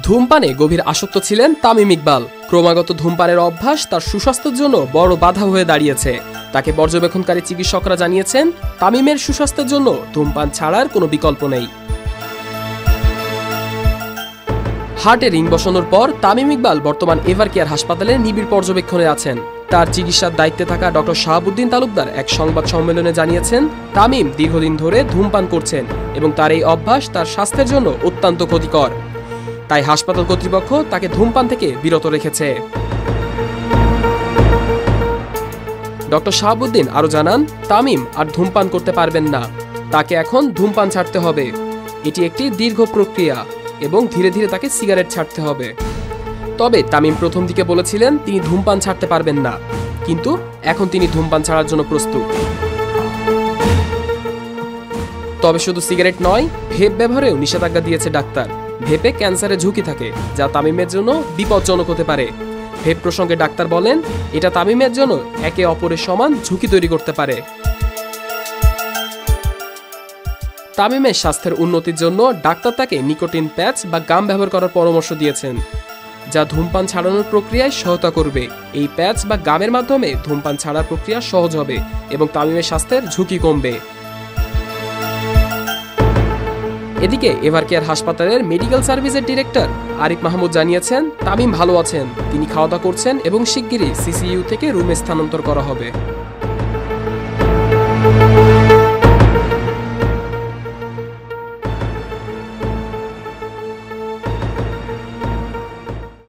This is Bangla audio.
ধূমপানে গভীর আসক্ত ছিলেন তামিম ইকবাল। ক্রমাগত ধূমপানের অভ্যাস তার সুস্বাস্থ্যের জন্য বড় বাধা হয়ে দাঁড়িয়েছে। তাকে পর্যবেক্ষণকারী চিকিৎসকরা জানিয়েছেন, তামিমের সুস্বাস্থ্যের জন্য ধূমপান ছাড়ার কোনো বিকল্প নেই। হার্টে রিং বসানোর পর তামিম ইকবাল বর্তমান এভারকেয়ার হাসপাতালে নিবিড় পর্যবেক্ষণে আছেন। তার চিকিৎসার দায়িত্বে থাকা ডক্টর শাহাবুদ্দিন তালুকদার এক সংবাদ সম্মেলনে জানিয়েছেন, তামিম দীর্ঘদিন ধরে ধূমপান করছেন এবং তার এই অভ্যাস তার স্বাস্থ্যের জন্য অত্যন্ত ক্ষতিকর। তাই হাসপাতাল কর্তৃপক্ষ তাকে ধূমপান থেকে বিরত রেখেছে। ডক্টর শাহাবুদ্দিন আরও জানান, তামিম আর ধূমপান করতে পারবেন না। তাকে এখন ধূমপান ছাড়তে হবে। এটি একটি দীর্ঘ প্রক্রিয়া এবং ধীরে ধীরে তাকে সিগারেট ছাড়তে হবে। তবে তামিম প্রথম দিকে বলেছিলেন তিনি ধূমপান ছাড়তে পারবেন না, কিন্তু এখন তিনি ধূমপান ছাড়ার জন্য প্রস্তুত। তবে শুধু সিগারেট নয়, ভেপ ব্যবহারেও নিষেধাজ্ঞা দিয়েছে ডাক্তার। ভেপে ক্যান্সারের ঝুঁকি থাকে, যা তামিমের জন্য বিপজ্জনক হতে পারে। ভেপ প্রসঙ্গে ডাক্তার বলেন, এটা তামিমের জন্য একে অপরের সমান ঝুঁকি তৈরি করতে পারে। তামিমের স্বাস্থ্যের উন্নতির জন্য ডাক্তার তাকে নিকোটিন প্যাচ বা গাম ব্যবহার করার পরামর্শ দিয়েছেন, যা ধূমপান ছাড়ানোর প্রক্রিয়ায় সহায়তা করবে। এই প্যাচ বা গামের মাধ্যমে ধূমপান ছাড়ার প্রক্রিয়া সহজ হবে এবং তামিমের স্বাস্থ্যের ঝুঁকি কমবে। এদিকে এভারকেয়ার হাসপাতালের মেডিকেল সার্ভিসের ডিরেক্টর আরিফ মাহমুদ জানিয়েছেন, তামিম ভালো আছেন, তিনি খাওয়া দাওয়া করছেন এবং শিগগিরই সিসিইউ থেকে রুমে স্থানান্তর করা হবে।